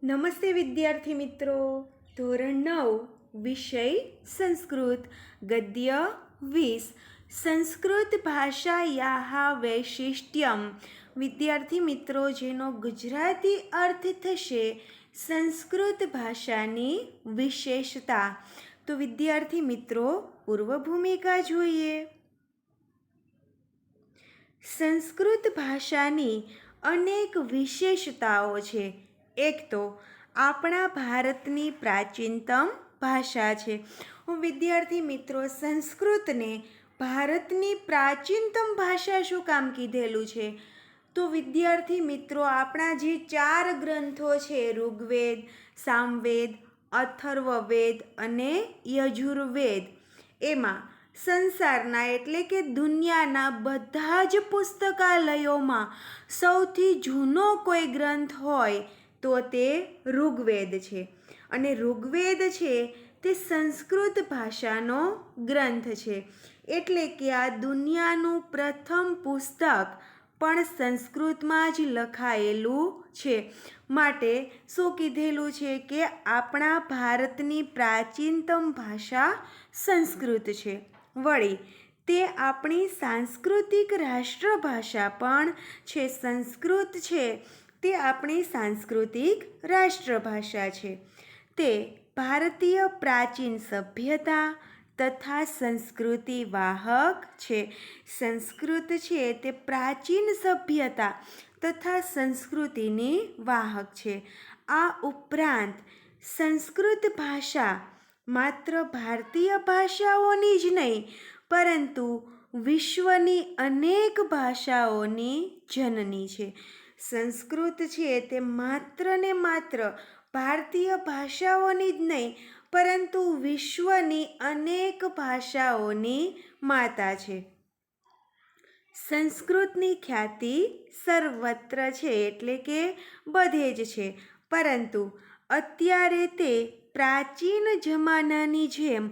નમસ્તે વિદ્યાર્થી મિત્રો. ધોરણ 9 વિષય સંસ્કૃત, ગદ્ય 20. સંસ્કૃત ભાષાયાઃ વૈશિષ્ટ્યમ. વિદ્યાર્થી મિત્રો, જેનો ગુજરાતી અર્થ થશે સંસ્કૃત ભાષાની વિશેષતા. તો વિદ્યાર્થી મિત્રો, પૂર્વ ભૂમિકા જોઈએ. સંસ્કૃત ભાષાની અનેક વિશેષતાઓ છે. એક તો આપણા ભારતની પ્રાચીનતમ ભાષા છે. હું વિદ્યાર્થી મિત્રો, સંસ્કૃતને ભારતની પ્રાચીનતમ ભાષા શું કામ કીધેલું છે? તો વિદ્યાર્થી મિત્રો, આપણા જે 4 ગ્રંથો છે, ઋગ્વેદ, સામવેદ, અથર્વવેદ અને યજુર્વેદ, એમાં સંસારના એટલે કે દુનિયાના બધા જ પુસ્તકાલયોમાં સૌથી જૂનો કોઈ ગ્રંથ હોય તો તે ઋગ્વેદ છે. અને ઋગ્વેદ છે તે સંસ્કૃત ભાષાનો ગ્રંથ છે. એટલે કે આ દુનિયાનું પ્રથમ પુસ્તક પણ સંસ્કૃતમાં જ લખાયેલું છે. માટે શું કીધેલું છે કે આપણા ભારતની પ્રાચીનતમ ભાષા સંસ્કૃત છે. વળી તે આપણી સાંસ્કૃતિક રાષ્ટ્રભાષા પણ છે. સંસ્કૃત છે તે આપણી સાંસ્કૃતિક રાષ્ટ્રભાષા છે. તે ભારતીય પ્રાચીન સભ્યતા તથા સંસ્કૃતિ વાહક છે. સંસ્કૃત છે તે પ્રાચીન સભ્યતા તથા સંસ્કૃતિની વાહક છે. આ ઉપરાંત સંસ્કૃત ભાષા માત્ર ભારતીય ભાષાઓની જ નહીં, પરંતુ વિશ્વની અનેક ભાષાઓની જનની છે. સંસ્કૃત છે તે માત્ર ને માત્ર ભારતીય ભાષાઓની જ નહીં, પરંતુ વિશ્વની અનેક ભાષાઓની માતા છે. સંસ્કૃતની ખ્યાતિ સર્વત્ર છે, એટલે કે બધે જ છે. પરંતુ અત્યારે તે પ્રાચીન જમાનાની જેમ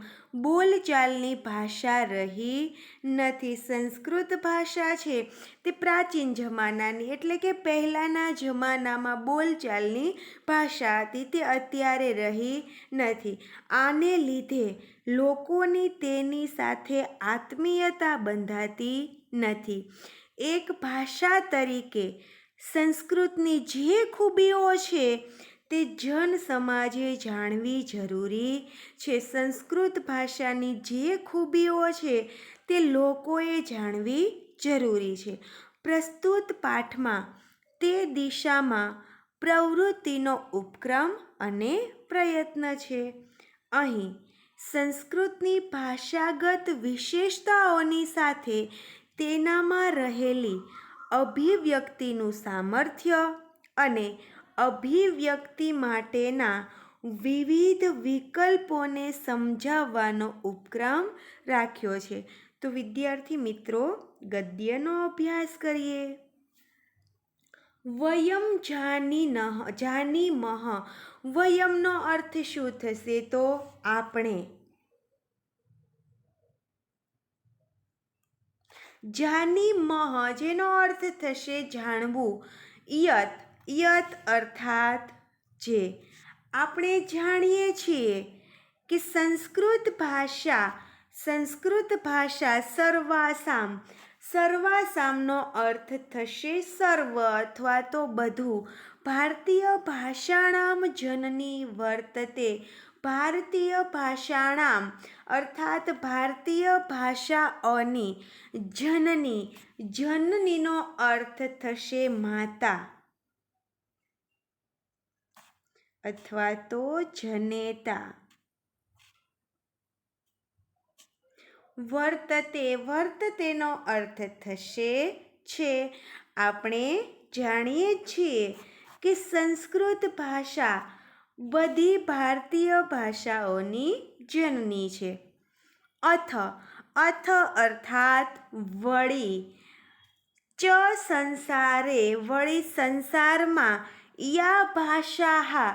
બોલચાલની ભાષા રહી નથી. સંસ્કૃત ભાષા છે તે પ્રાચીન જમાનાની એટલે કે પહેલાંના જમાનામાં બોલચાલની ભાષા હતી, તે અત્યારે રહી નથી. આને લીધે લોકોની તેની સાથે આત્મીયતા બંધાતી નથી. એક ભાષા તરીકે સંસ્કૃતની જે ખૂબીઓ છે તે જન સમાજે જાણવી જરૂરી છે. સંસ્કૃત ભાષાની જે ખૂબીઓ છે તે લોકોએ જાણવી જરૂરી છે. પ્રસ્તુત પાઠમાં તે દિશામાં પ્રવૃત્તિનો ઉપક્રમ અને પ્રયત્ન છે. અહીં સંસ્કૃતની ભાષાગત વિશેષતાઓની સાથે તેનામાં રહેલી અભિવ્યક્તિનું સામર્થ્ય અને અભિવ્યક્તિ માટેના વિવિધ વિકલ્પોને સમજાવવાનો ઉપક્રમ રાખ્યો છે. તો વિદ્યાર્થી મિત્રો, ગદ્યનો અભ્યાસ કરીએ. વયમ જાનીમઃ. વયમનો અર્થ શું થશે? તો આપણે. જાનીમઃ જેનો અર્થ થશે જાણવું. યત અર્થાત જે. આપણે જાણીએ છીએ કે સંસ્કૃત ભાષા સર્વાસામનો અર્થ થશે સર્વ અથવા તો બધું. ભારતીય ભાષાણામ જનની વર્તતે. ભારતીય ભાષાણામ અર્થાત ભારતીય ભાષાઓની જનની. જનનીનો અર્થ થશે માતા અથવા તો જનેતા. વર્તતેનો અર્થ થશે છે. આપણે જાણીએ છીએ કે સંસ્કૃત ભાષા બધી ભારતીય ભાષાઓની જનની છે. અથ અર્થાત વળી. સંસારે વળી સંસારમાં. યા ભાષા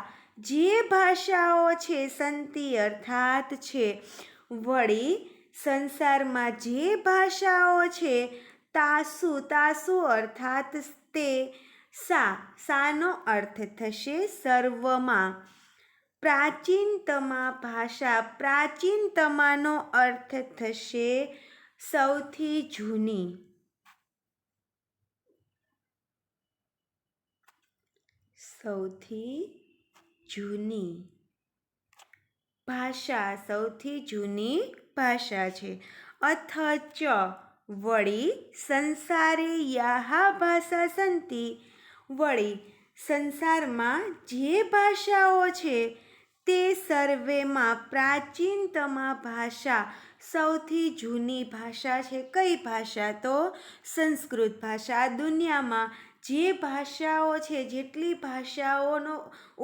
જે ભાષાઓ છે. સંતિ અર્થાત છે. વળી સંસારમાં જે ભાષાઓ છે. તાસુ અર્થાત તે. સાનો અર્થ થશે સર્વમાં. પ્રાચીનતમા ભાષા, પ્રાચીનતમાનો અર્થ થશે સૌથી જૂની. સૌથી જૂની ભાષા, સૌથી જૂની ભાષા છે. અથ ચ વળી સંસારે યાહા ભાષા સંતિ, વળી સંસારમાં જે ભાષાઓ છે તે સર્વેમાં પ્રાચીનતમા ભાષા, સૌથી જૂની ભાષા છે. કઈ ભાષા? તો સંસ્કૃત ભાષા. દુનિયામાં જે ભાષાઓ છે, જેટલી ભાષાઓનો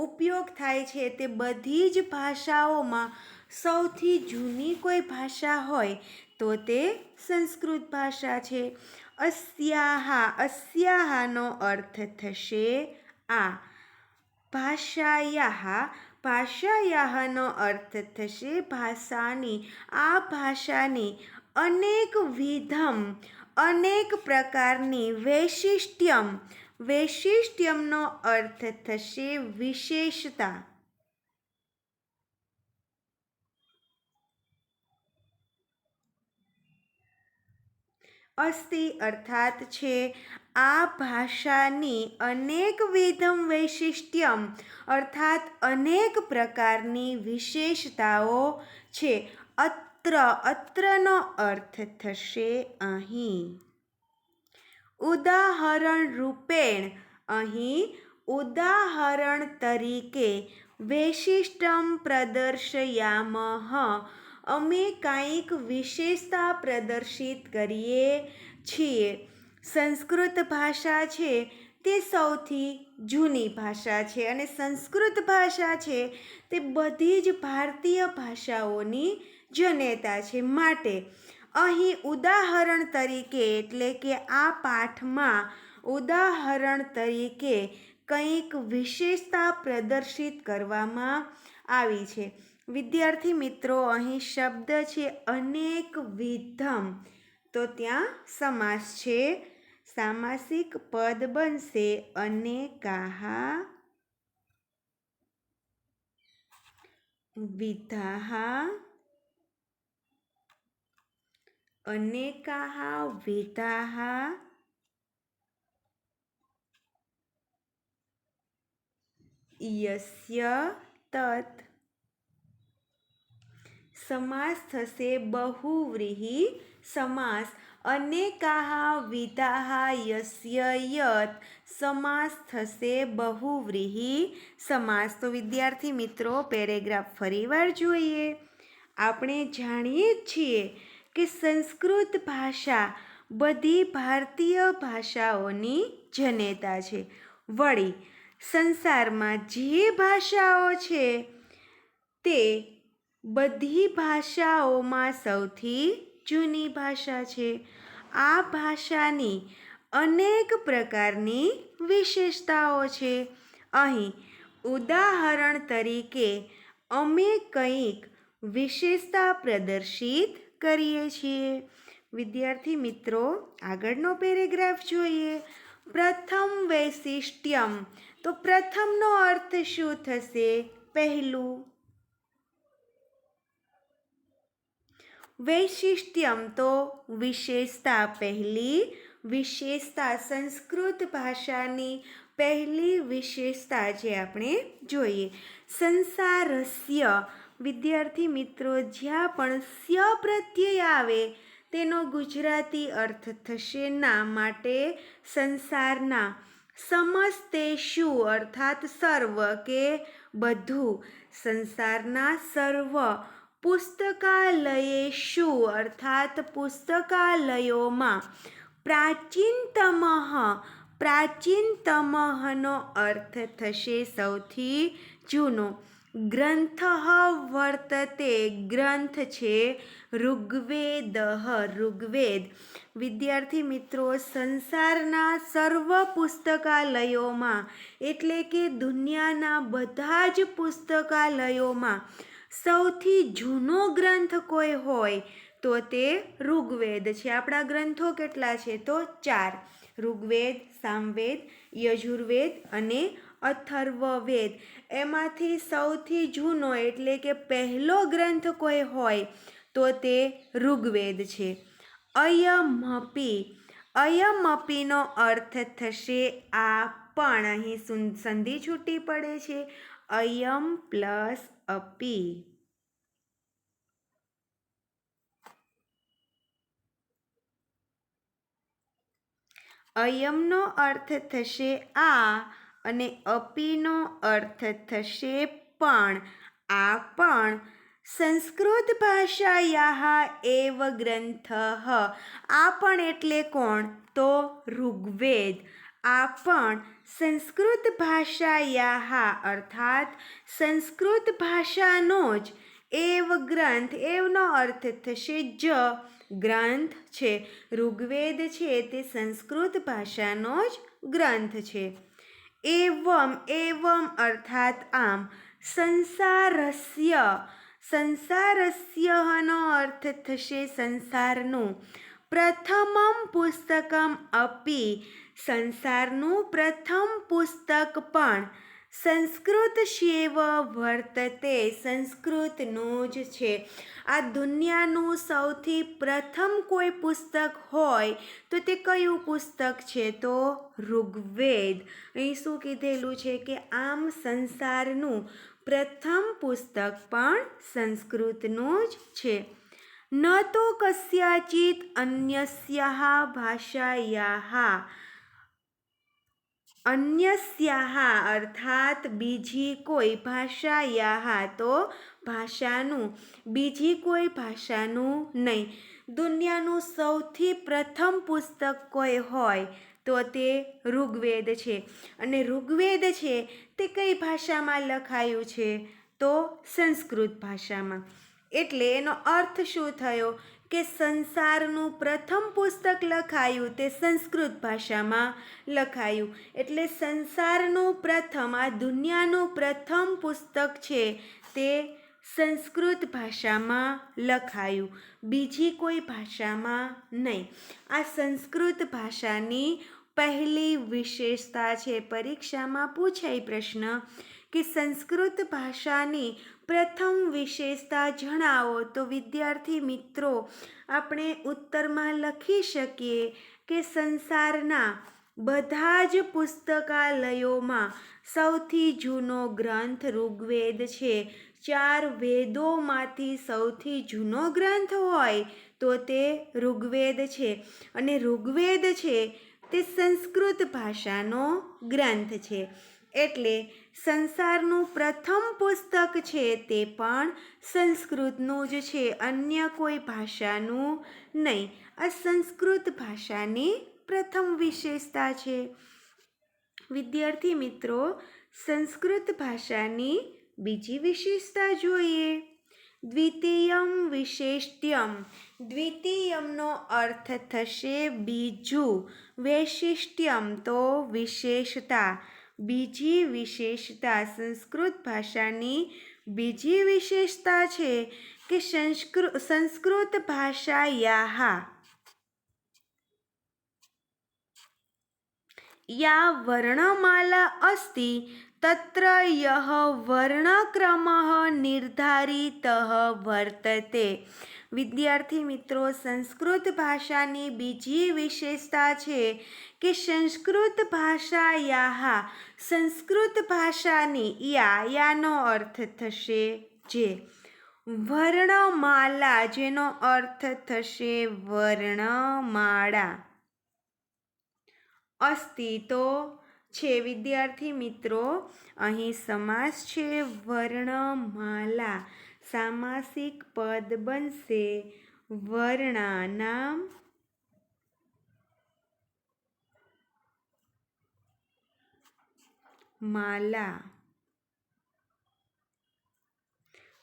ઉપયોગ થાય છે તે બધી જ ભાષાઓમાં સૌથી જૂની કોઈ ભાષા હોય તો તે સંસ્કૃત ભાષા છે. અસ્યાહાનો અર્થ થશે આ. ભાષાયાહનો અર્થ થશે ભાષાની. આ ભાષાની અનેક પ્રકારની વૈશિષ્ટ્યમનો અર્થ થશે વિશેષતા. અસ્તિ અર્થાત છે. આ ભાષાની અનેકવિધમ વૈશિષ્ટ્યમ અર્થાત અનેક પ્રકારની વિશેષતાઓ છે. અત્રનો અર્થ થશે અહીં. ઉદાહરણ રૂપેણ, અહીં ઉદાહરણ તરીકે. વૈશિષ્ટ્યમ પ્રદર્શયામઃ, અમે કંઈક વિશેષતા પ્રદર્શિત કરીએ છીએ. સંસ્કૃત ભાષા છે તે સૌથી જૂની ભાષા છે અને સંસ્કૃત ભાષા છે તે બધી જ ભારતીય ભાષાઓની જનેતા છે. માટે અહીં ઉદાહરણ તરીકે એટલે કે આ પાઠમાં ઉદાહરણ તરીકે કંઈક વિશેષતા પ્રદર્શિત કરવામાં આવી છે. વિદ્યાર્થી મિત્રો, અહીં શબ્દ છે અનેકવિધમ, તો ત્યાં સમાસ છે. સામાસિક પદ બનશે અનેકાહા વિધાહા, અનેકાહા વિધાહા યસ્ય તત. સમાસ થશે બહુવ્રીહી સમાસ. અનેકાહા વિધાહા યસ્ય યત, સમાસ થશે બહુવ્રીહી સમાસ. તો વિદ્યાર્થી મિત્રો, પેરેગ્રાફ ફરીવાર જોઈએ. આપણે જાણીએ છીએ કે સંસ્કૃત ભાષા બધી ભારતીય ભાષાઓની જનેતા છે. વળી સંસારમાં જે ભાષાઓ છે તે બધી ભાષાઓમાં સૌથી જૂની ભાષા છે. આ ભાષાની અનેક પ્રકારની વિશેષતાઓ છે. અહીં ઉદાહરણ તરીકે અમે કંઈક વિશેષતા પ્રદર્શિત કરીએ છીએ. વિદ્યાર્થી મિત્રો, આગળનો પેરેગ્રાફ જોઈએ. પ્રથમ વૈશિષ્ટ્યમ, તો પ્રથમનો અર્થ શું થશે? પહેલું. વૈશિષ્ટ્યમ તો વિશેષતા, પહેલી વિશેષતા. સંસ્કૃત ભાષાની પહેલી વિશેષતા જે આપણે જોઈએ. સંસારસ્ય, વિદ્યાર્થી મિત્રો, જ્યાં પણ સ્ય પ્રત્યય આવે તેનો ગુજરાતી અર્થ થશે ના. માટે સંસારના. સમસ્તેષુ અર્થાત સર્વ કે બધું. સંસારના સર્વ. પુસ્તકાલયેષુ અર્થાત પુસ્તકાલયોમાં. પ્રાચીનતમઃ, પ્રાચીનતમઃનો અર્થ થશે સૌથી જૂનો. ગ્રંથ વર્તતે, ગ્રંથ છે ઋગ્વેદ, ઋગ્વેદ. વિદ્યાર્થી મિત્રો, સંસારના સર્વ પુસ્તકાલયોમાં એટલે કે દુનિયાના બધા જ પુસ્તકાલયોમાં સૌથી જૂનો ગ્રંથ કોઈ હોય તો તે ઋગ્વેદ છે. આપણા ગ્રંથો કેટલા છે? તો 4: ઋગ્વેદ, સામવેદ, યજુર્વેદ અને અથર્વવેદ. એમાંથી સૌથી જૂનો એટલે કે પહેલો ગ્રંથ કોઈ હોય તો તે ઋગ્વેદ છે. અયમપી, અયમપીનો અર્થ થશે આ પણ. અહીં સંધિ છૂટી પડે છે. અયમ પ્લસ અપી. અયમનો અર્થ થશે આ અને અપીનો અર્થ થશે પણ. આ પણ સંસ્કૃત ભાષાયાઃ એવ ગ્રંથઃ. આ પણ એટલે કોણ? તો ઋગ્વેદ. આ પણ સંસ્કૃત ભાષાયાઃ અર્થાત સંસ્કૃત ભાષાનો જ એવ ગ્રંથ. એવનો અર્થ થશે જ ગ્રંથ છે. ઋગ્વેદ છે તે સંસ્કૃત ભાષાનો જ ગ્રંથ છે. એવમ, એવમ અર્થાત આમ. સંસારસ્ય, સંસારસ્યનો અર્થ થશે સંસારનું. પ્રથમમ પુસ્તકમ અપી, સંસારનું પ્રથમ પુસ્તક પણ સંસ્કૃતસ્યૈવ વર્તતે, સંસ્કૃતનું જ છે. આ દુનિયાનું સૌથી પ્રથમ કોઈ પુસ્તક હોય તો તે કયું પુસ્તક છે? તો ઋગ્વેદ. અહીં શું કીધેલું છે કે આમ સંસારનું પ્રથમ પુસ્તક પણ સંસ્કૃતનું જ છે. ન તો કસ્યાચિત અન્યસ્યાઃ ભાષાયાઃ, અન્યસ્યાઃ અર્થાત બીજી કોઈ, ભાષાયાઃ તો ભાષાનું, બીજી કોઈ ભાષાનું નહીં. દુનિયાનું સૌથી પ્રથમ પુસ્તક કોઈ હોય તો તે ઋગ્વેદ છે. અને ઋગ્વેદ છે તે કઈ ભાષામાં લખાયું છે? તો સંસ્કૃત ભાષામાં. એટલે એનો અર્થ શું થયો કે સંસારનું પ્રથમ પુસ્તક લખાયું તે સંસ્કૃત ભાષામાં લખાયું. એટલે સંસારનું પ્રથમ, આ દુનિયાનું પ્રથમ પુસ્તક છે તે સંસ્કૃત ભાષામાં લખાયું, બીજી કોઈ ભાષામાં નહીં. આ સંસ્કૃત ભાષાની પહેલી વિશેષતા છે. પરીક્ષામાં પૂછાય પ્રશ્ન કે સંસ્કૃત ભાષાની પ્રથમ વિશેષતા જણાવો. તો વિદ્યાર્થી મિત્રો આપણે ઉત્તરમાં લખી શકીએ કે સંસારના બધા જ પુસ્તકાલયોમાં સૌથી જૂનો ગ્રંથ ઋગ્વેદ છે. 4 વેદોમાંથી સૌથી જૂનો ગ્રંથ હોય તો તે ઋગ્વેદ છે. અને ઋગ્વેદ છે તે સંસ્કૃત ભાષાનો ગ્રંથ છે. એટલે સંસારનું પ્રથમ પુસ્તક છે તે પણ સંસ્કૃતનું જ છે, અન્ય કોઈ ભાષાનું નહીં. આ સંસ્કૃત ભાષાની પ્રથમ વિશેષતા છે. વિદ્યાર્થી મિત્રો સંસ્કૃત ભાષાની બીજી વિશેષતા જોઈએ. દ્વિતીયમ વિશેષ્ટ્યમ. દ્વિતીયમનો અર્થ થશે બીજું, વૈશિષ્ટ્યમ તો વિશેષતા, બીજી વિશેષતા. સંસ્કૃત ભાષાની બીજી વિશેષતા છે કે સંસ્કૃત ભાષાયાઃ યા વર્ણમાલા અસ્તિ તત્ર યઃ વર્ણક્રમઃ નિર્ધારિતઃ વર્તતે. વિદ્યાર્થી મિત્રો સંસ્કૃત ભાષાની બીજી વિશેષતા છે કે સંસ્કૃત ભાષાયાઃ, સંસ્કૃત ભાષાની યાનો અર્થ થશે જે, વર્ણમાલા જેનો અર્થ થશે વર્ણમાળા, અસ્તિ તો છે. વિદ્યાર્થી મિત્રો અહીં સમાસ છે વર્ણમાલા. સામાસિક પદ બનશે વર્ણાનામ માલા.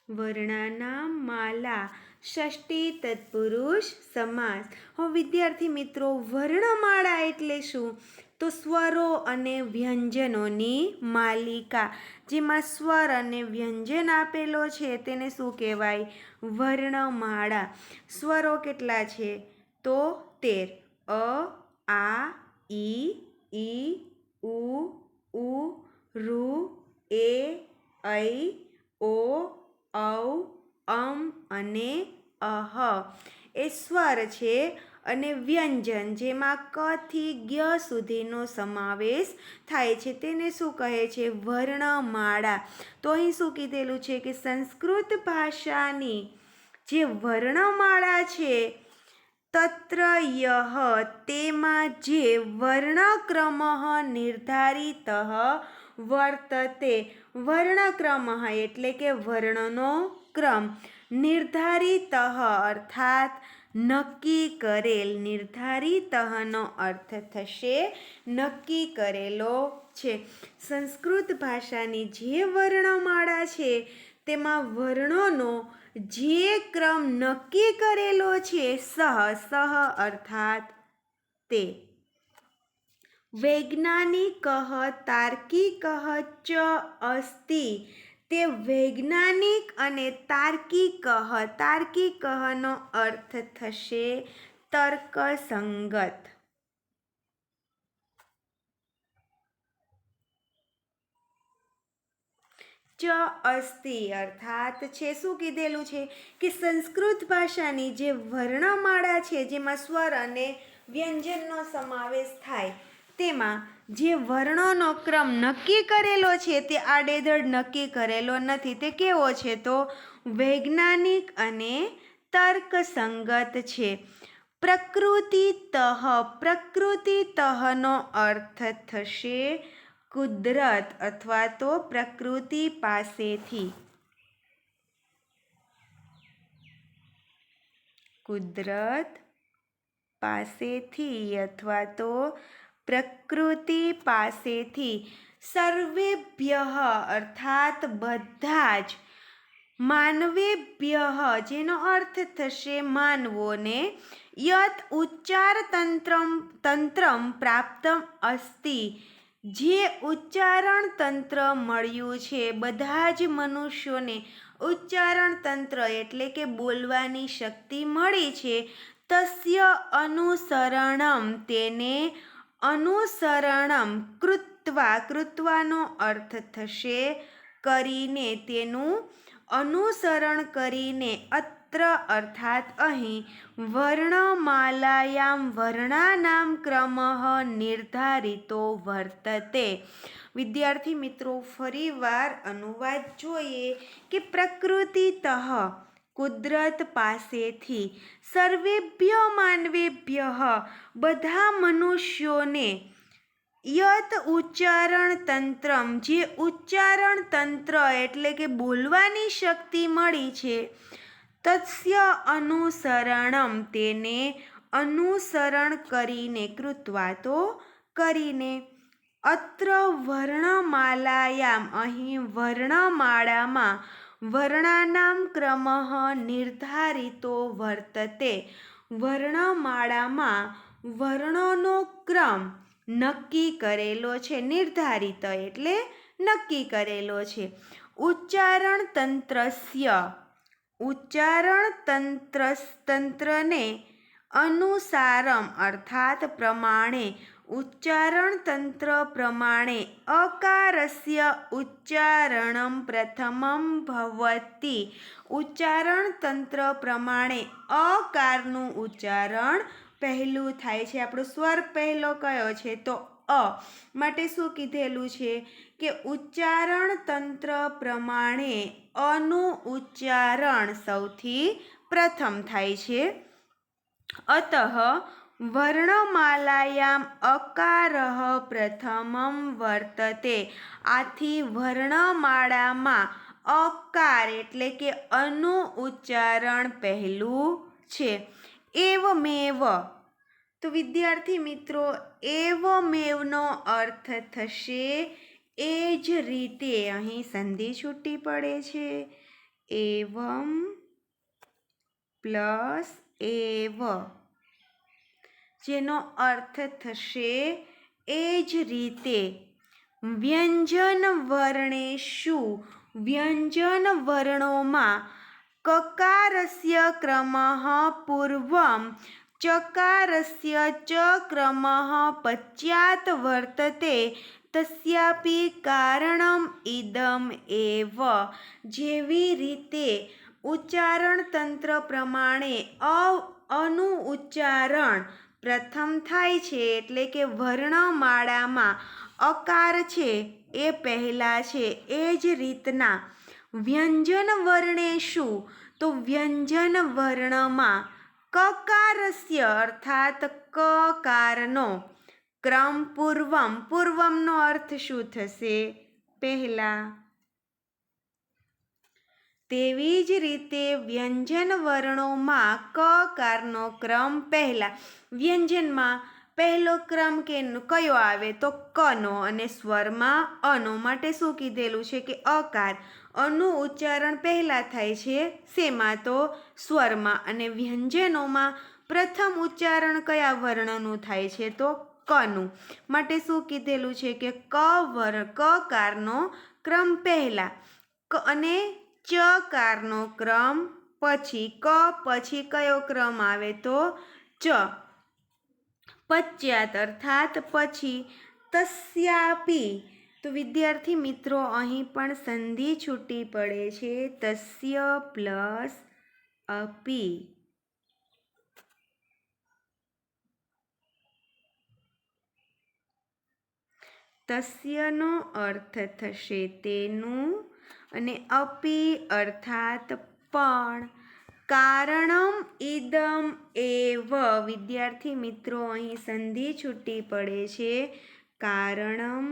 વર્ણાનામ માલા ષષ્ઠી તત્પુરુષ સમાસ. હવે વિદ્યાર્થી મિત્રો વર્ણમાળા એટલે શું? તો સ્વરો અને વ્યંજનોની માલિકા. જેમાં સ્વર અને વ્યંજન આપેલો છે તેને શું કહેવાય? વર્ણમાળા. સ્વરો કેટલા છે? તો 13. અ, આ, ઈ, ઉ ઉ ઋ એ ઐ ઓ ઔ અમ અને અહ એ સ્વર છે અને વ્યંજન જેમાં ક થી જ્ઞ સુધીનો સમાવેશ થાય છે તેને શું કહે છે? વર્ણમાળા. તો અહીં શું કીધેલું છે કે સંસ્કૃત ભાષાની જે વર્ણમાળા છે તત્ર યહ તેમાં જે વર્ણક્રમ નિર્ધારિત વર્તતે, વર્ણક્રમ એટલે કે વર્ણનો ક્રમ, નિર્ધારિત અર્થાત નક્કી કરેલ, નિર્ધારિતનો અર્થ થશે નક્કી કરેલો છે. સંસ્કૃત ભાષાની જે વર્ણમાળા છે તેમાં વર્ણોનો જે ક્રમ નક્કી કરેલો છે સહ અર્થાત તે. વૈજ્ઞાનિક તાર્કિક ચ અસ્તિ, તે વૈજ્ઞાનિક અને તાર્કિક, તાર્કિકનો અર્થ થશે તર્કસંગત. ચ અસ્તિ અર્થાત છે શું કીધેલું છે કે સંસ્કૃત ભાષાની જે વર્ણમાળા છે જેમાં સ્વર અને વ્યંજનનો સમાવેશ થાય તેમાં જે વર્ણોનો ક્રમ નક્કી કરેલો છે તે આડેધડ નક્કી કરેલો નથી. તે કેવો છે? તો વૈજ્ઞાનિક અને તર્કસંગત છે. પ્રકૃતિતઃ, પ્રકૃતિતઃનો અર્થ થશે કુદરત અથવા તો પ્રકૃતિ પાસેથી. કુદરત પાસેથી અથવા તો પ્રકૃતિ પાસેથી. સર્વેભ્ય અર્થાત બધા જ. માનવેભ્ય જેનો અર્થ થશે માનવોને. યત ઉચ્ચાર તંત્રમ પ્રાપ્તમ અસ્તિ, જે ઉચ્ચારણ તંત્ર મળ્યું છે બધા જ મનુષ્યોને. ઉચ્ચારણ તંત્ર એટલે કે બોલવાની શક્તિ મળી છે. તસ્ય અનુસરણમ, તેને અનુસરણમ કૃત્વા, કૃત્વાનો અર્થ થશે કરીને, તેનું અનુસરણ કરીને. અત્ર અર્થાત અહીં વર્ણમાલાયામ વર્ણાનામ ક્રમ નિર્ધારિતો વર્તતે. વિદ્યાર્થી મિત્રો ફરીવાર અનુવાદ જોઈએ કે પ્રકૃતિતઃ કુદરત પાસેથી, સર્વેભ્ય માનવેભ્ય બધા મનુષ્યોને, યત ઉચ્ચારણ તંત્રમ જે ઉચ્ચારણ તંત્ર એટલે કે બોલવાની શક્તિ મળી છે. તસ્ય અનુસરણમ તેને અનુસરણ કરીને. કૃત્વા તો કરીને. અત્ર વર્ણમાલાયામ અહીં વર્ણમાળામાં વર્ણાનામ ક્રમ નિર્ધારિતો વર્તતે, વર્ણમાળામાં વર્ણોનો ક્રમ નક્કી કરેલો છે. નિર્ધારિત એટલે નક્કી કરેલો છે. ઉચ્ચારણ તંત્રસ્ય, ઉચ્ચારણ તંત્રને અનુસારમ અર્થાત પ્રમાણે. ઉચ્ચારણ તંત્ર પ્રમાણે અકારસ્ય ઉચ્ચારણમ પ્રથમમ ભવતિ, ઉચ્ચારણ તંત્ર પ્રમાણે અકારનું ઉચ્ચારણ પહેલું થાય છે. આપણો સ્વર પહેલો કયો છે? તો અ. માટે શું કીધેલું છે કે ઉચ્ચારણ તંત્ર પ્રમાણે અનું ઉચ્ચારણ સૌથી પ્રથમ થાય છે. અતઃ વર્ણમાલાયામ અકારઃ પ્રથમમ વર્તતે, આથી વર્ણમાળામાં અકાર એટલે કે અનું ઉચ્ચારણ પહેલું છે. એવમેવ, તો વિદ્યાર્થી મિત્રો એવમેવનો અર્થ થશે એ જ રીતે. અહીં સંધિ છૂટી પડે છે. એવમ પ્લસ એવ, જેનો અર્થ થશે એ જ રીતે. વ્યંજન વર્ણેષુ, વ્યંજન વર્ણોમાં કકારસ્ય ક્રમઃ પૂર્વમ, चकारस्य च क्रमः पश्चात् वर्तते तस्यापि कारणम् इदम् एव। જેવી રીતે ઉચ્ચારણ તંત્ર પ્રમાણે અનું ઉચ્ચારણ પ્રથમ થાય છે, એટલે કે વર્ણમાળામાં અકાર છે એ પહેલા છે, એ જ રીતના વ્યંજન વર્ણેષુ, તો વ્યંજન વર્ણમાં કકારસ્ય અર્થાત કકારનો ક્રમ પૂર્વમ, પૂર્વમનો અર્થ શું થશે? પહેલા. તેવી જ રીતે વ્યંજન વર્ણોમાં કકારનો ક્રમ પહેલા. વ્યંજનમાં પહેલો ક્રમ કયો આવે? તો કનો, અને સ્વરમાં અનો. માટે શું કીધેલું છે કે અકાર, અનું ઉચ્ચારણ પહેલાં થાય છે શેમાં? તો સ્વરમાં. અને વ્યંજનોમાં પ્રથમ ઉચ્ચારણ કયા વર્ણનું થાય છે? તો કનું. માટે શું કીધેલું છે કે કકારનો ક્રમ પહેલા અને ચકારનો ક્રમ પછી. ક પછી કયો ક્રમ આવે? તો ચ. પશ્ચાત અર્થાત પછી. તસ્યાપી, તો વિદ્યાર્થી મિત્રો અહીં પણ સંધિ છૂટી પડે છે. તસ્ય પ્લસ અપી. તસ્યનો અર્થ થશે તેનું, અને અપી અર્થાત પણ. કારણમ ઇદમ એવ. વિદ્યાર્થી મિત્રો અહીં સંધિ છૂટી પડે છે. કારણમ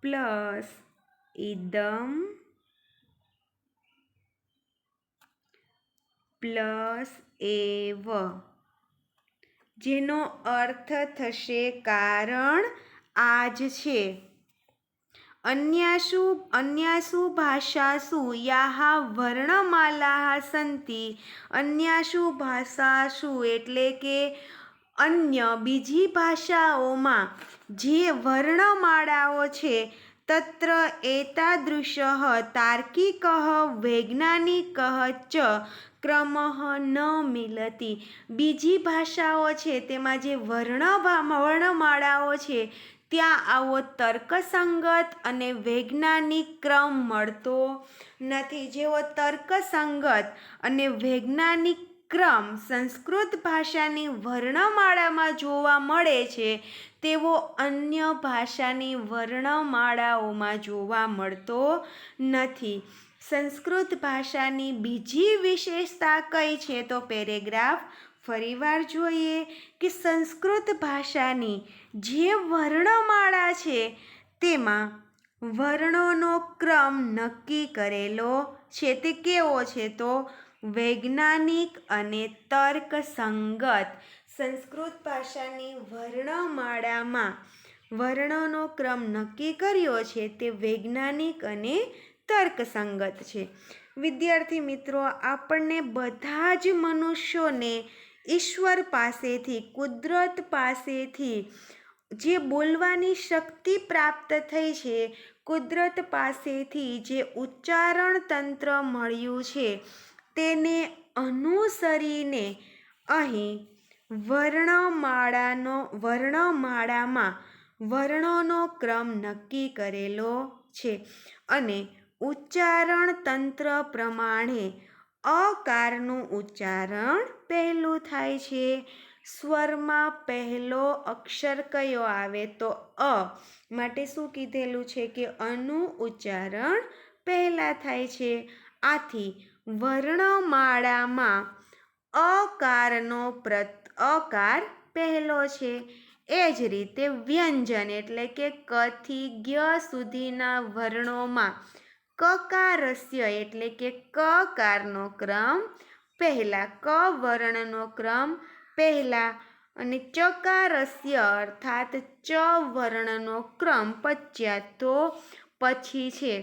પ્લસ ઇદમ પ્લસ એવ, જેનો અર્થ થશે કારણ આ જ છે. અન્યાસુ ભાષાસુ યાહ વર્ણમાલાઃ સંતિ. અન્યાસુ ભાષાસુ એટલે કે અન્ય બીજી ભાષાઓમાં જે વર્ણમાળાઓ છે, તત્ર એતાદૃશઃ તાર્કિકઃ વૈજ્ઞાનિકઃ ચ ક્રમઃ ન મિલતિ. બીજી ભાષાઓ છે તેમાં જે વર્ણમાળાઓ છે ત્યાં આવો તર્કસંગત અને વૈજ્ઞાનિક ક્રમ મળતો નથી. જેવો તર્કસંગત અને વૈજ્ઞાનિક ક્રમ સંસ્કૃત ભાષાની વર્ણમાળામાં જોવા મળે છે, તેવો અન્ય ભાષાની વર્ણમાળાઓમાં જોવા મળતો નથી. સંસ્કૃત ભાષાની બીજી વિશેષતા કઈ છે? તો પેરેગ્રાફ ફરીવાર જોઈએ કે સંસ્કૃત ભાષાની જે વર્ણમાળા છે તેમાં વર્ણોનો ક્રમ નક્કી કરેલો છે. તે કેવો છે? તો વૈજ્ઞાનિક અને તર્કસંગત. સંસ્કૃત ભાષાની વર્ણમાળામાં વર્ણોનો ક્રમ નક્કી કર્યો છે તે વૈજ્ઞાનિક અને તર્કસંગત છે. વિદ્યાર્થી મિત્રો, આપણને બધા જ મનુષ્યોને ઈશ્વર પાસેથી, કુદરત પાસેથી જે બોલવાની શક્તિ પ્રાપ્ત થઈ છે, કુદરત પાસેથી જે ઉચ્ચારણ તંત્ર મળ્યું છે, તેને અનુસરીને અહીં વર્ણમાળામાં વર્ણોનો ક્રમ નક્કી કરેલો છે. અને ઉચ્ચારણ તંત્ર પ્રમાણે અકારનું ઉચ્ચારણ પહેલું થાય છે. સ્વરમાં પહેલો અક્ષર કયો આવે? તો અ. માટે શું કીધેલું છે કે અનું ઉચ્ચારણ પહેલા થાય છે. આથી વર્ણમાળામાં અકાર પહેલો છે. એ જ રીતે વ્યંજન એટલે કે ક થી જ્ઞ સુધીના વર્ણોમાં કકારસ્ય એટલે કે કકારનો ક્રમ પહેલા, ક વર્ણનો ક્રમ પહેલા, અને ચકારસ્ય અર્થાત ચ વર્ણનો ક્રમ પશ્ચાત, તો પછી છે.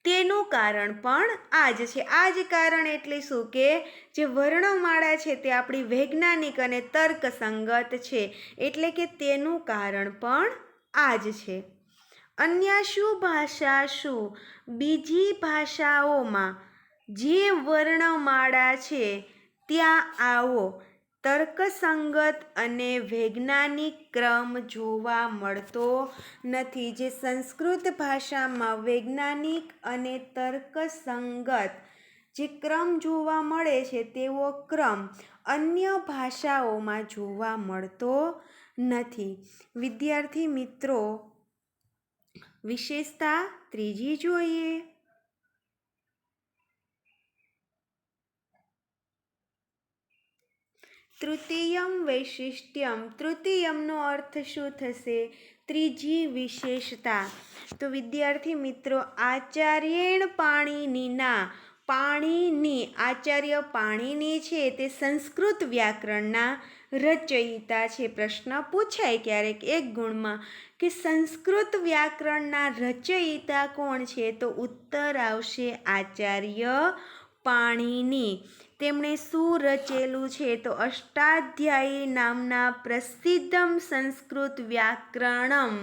તેનું કારણ પણ આ જ છે. આ જ કારણ એટલે શું કે જે વર્ણમાળા છે તે આપણી વૈજ્ઞાનિક અને તર્કસંગત છે, એટલે કે તેનું કારણ પણ આ જ છે. અન્યાસુ ભાષાસુ, બીજી ભાષાઓમાં જે વર્ણમાળા છે ત્યાં આવો તર્કસંગત અને વૈજ્ઞાનિક ક્રમ જોવા મળતો નથી. જે સંસ્કૃત ભાષામાં વૈજ્ઞાનિક અને તર્કસંગત જે ક્રમ જોવા મળે છે તેવો ક્રમ અન્ય ભાષાઓમાં જોવા મળતો નથી. વિદ્યાર્થી મિત્રો, વિશેષતા ત્રીજી જોઈએ. તૃતીયમ વૈશિષ્ટ્યમ. તૃતીયમનો અર્થ શું થશે? ત્રીજી વિશેષતા. તો વિદ્યાર્થી મિત્રો, આચાર્યેણ પાણિનિના. પાણિનિ, આચાર્ય પાણિનિ છે તે સંસ્કૃત વ્યાકરણના રચયિતા છે. પ્રશ્ન પૂછાય ક્યારેક એક ગુણમાં કે સંસ્કૃત વ્યાકરણના રચયિતા કોણ છે? તો ઉત્તર આવશે આચાર્ય પાણિનિ. તેમણે શું રચેલું છે? તો અષ્ટાધ્યાયી નામના પ્રસિદ્ધમ સંસ્કૃત વ્યાકરણમ.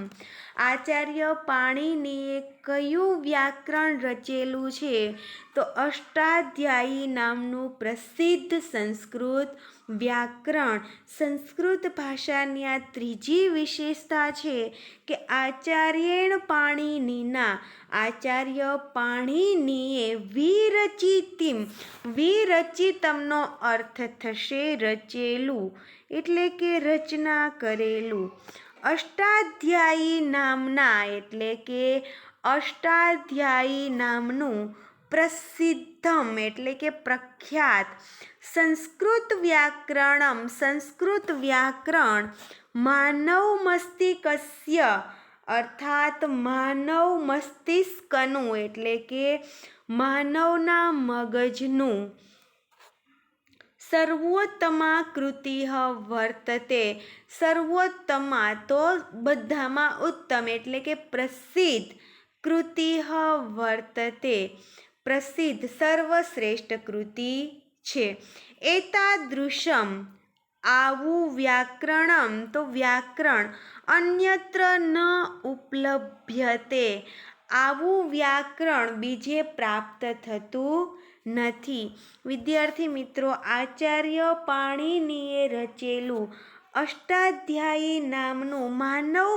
આચાર્ય પાણિનિએ કયું વ્યાકરણ રચેલું છે? તો અષ્ટાધ્યાયી નામનું પ્રસિદ્ધ સંસ્કૃત વ્યાકરણ. સંસ્કૃત ભાષાની આ ત્રીજી વિશેષતા છે કે આચાર્યેણ પાણિનિના. આચાર્ય પાણિનિએ વિરચિતિમ. વિરચિતમનો અર્થ થશે રચેલું, એટલે કે રચના કરેલું. અષ્ટાધ્યાયી નામના, એટલે કે અષ્ટાધ્યાયી નામનું પ્રસિદ્ધમ, એટલે કે પ્રખ્યાત સંસ્કૃત વ્યાકરણમ. સંસ્કૃત વ્યાકરણ માનવ મસ્તિષ્કસ્ય, અર્થાત માનવ મસ્તિષ્કનું, એટલે કે માનવના મગજનું સર્વોત્તમા કૃતિ વર્તતે. સર્વોત્તમા તો બધામાં ઉત્તમ, એટલે કે પ્રસિદ્ધ. કૃતિ વર્તતે, પ્રસિદ્ધ સર્વશ્રેષ્ઠ કૃતિ છે. એતાદૃશમ, આવું વ્યાકરણમ, તો વ્યાકરણ અન્યત્ર ન ઉપલભ્યતે. આવું વ્યાકરણ બીજે પ્રાપ્ત થતું નથી. વિદ્યાર્થી મિત્રો, આચાર્ય પાણિનિએ રચેલું અષ્ટાધ્યાયી નામનું માનવ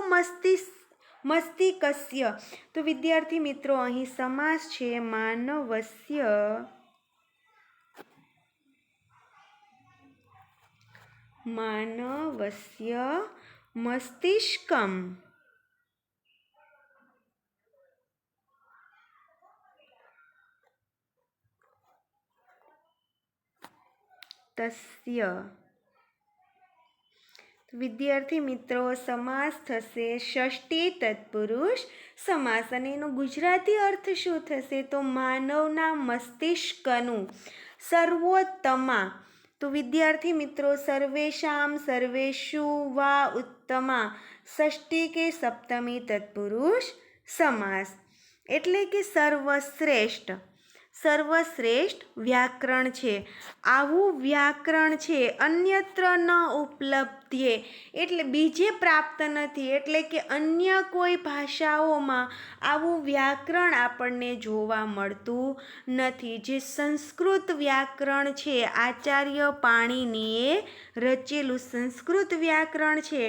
મસ્તિષ્કસ્ય. તો વિદ્યાર્થી મિત્રો, અહીં સમાસ છે માનવસ્ય. માનવસ્ય મસ્તિષ્કમ. તસ્ય. વિદ્યાર્થી મિત્રો, સમાસ થશે ષષ્ઠી તત્પુરુષ સમાસ. અને એનો ગુજરાતી અર્થ શું થશે? તો માનવના મસ્તિષ્કનું સર્વોત્તમા. તો વિદ્યાર્થી મિત્રો, સર્વેશામ સર્વેષુ વા ઉત્તમા ષષ્ઠી કે સપ્તમી તત્પુરુષ સમાસ, એટલે કે સર્વશ્રેષ્ઠ. સર્વશ્રેષ્ઠ વ્યાકરણ છે. આવું વ્યાકરણ છે અન્યત્ર ન ઉપલબ્ધ્યે, એટલે બીજે પ્રાપ્ત નથી, એટલે કે અન્ય કોઈ ભાષાઓમાં આવું વ્યાકરણ આપણને જોવા મળતું નથી. જે સંસ્કૃત વ્યાકરણ છે, આચાર્ય પાણિનિએ રચેલું સંસ્કૃત વ્યાકરણ છે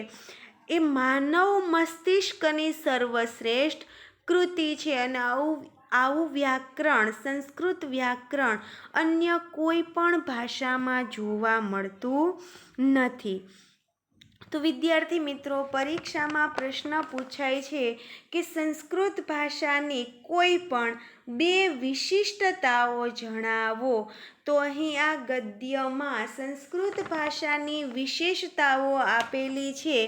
એ માનવ મસ્તિષ્કની સર્વશ્રેષ્ઠ કૃતિ છે. અને આવું વ્યાકરણ, સંસ્કૃત વ્યાકરણ અન્ય કોઈ પણ ભાષામાં જોવા મળતું નથી. તો વિદ્યાર્થી મિત્રો, પરીક્ષામાં પ્રશ્ન પૂછાય છે કે સંસ્કૃત ભાષાની કોઈ પણ બે વિશિષ્ટતાઓ જણાવો. તો અહીં આ ગદ્યમાં સંસ્કૃત ભાષાની વિશેષતાઓ આપેલી છે.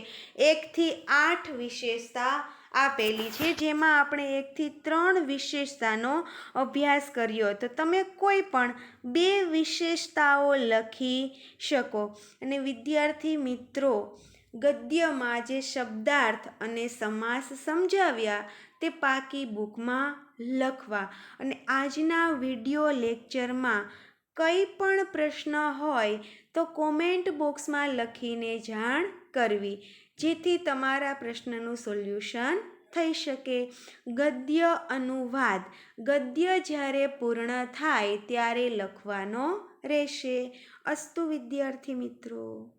1 થી 8 વિશેષતા આપેલી છે, જેમાં આપણે 1 થી 3 વિશેષતાનો અભ્યાસ કર્યો. તો તમે કોઈ પણ બે વિશેષતાઓ લખી શકો. અને વિદ્યાર્થી મિત્રો, ગદ્યમાં જે શબ્દાર્થ અને સમાસ સમજાવ્યા તે પાકી બુકમાં લખવા. અને આજના વિડીયો લેક્ચરમાં કંઈ પણ પ્રશ્ન હોય તો કોમેન્ટ બોક્સમાં લખીને જાણ કરવી, જેથી તમારા પ્રશ્નનું સોલ્યુશન થઈ શકે. ગદ્ય અનુવાદ, ગદ્ય જ્યારે પૂર્ણ થાય ત્યારે લખવાનો રહેશે. અસ્તુ વિદ્યાર્થી મિત્રો.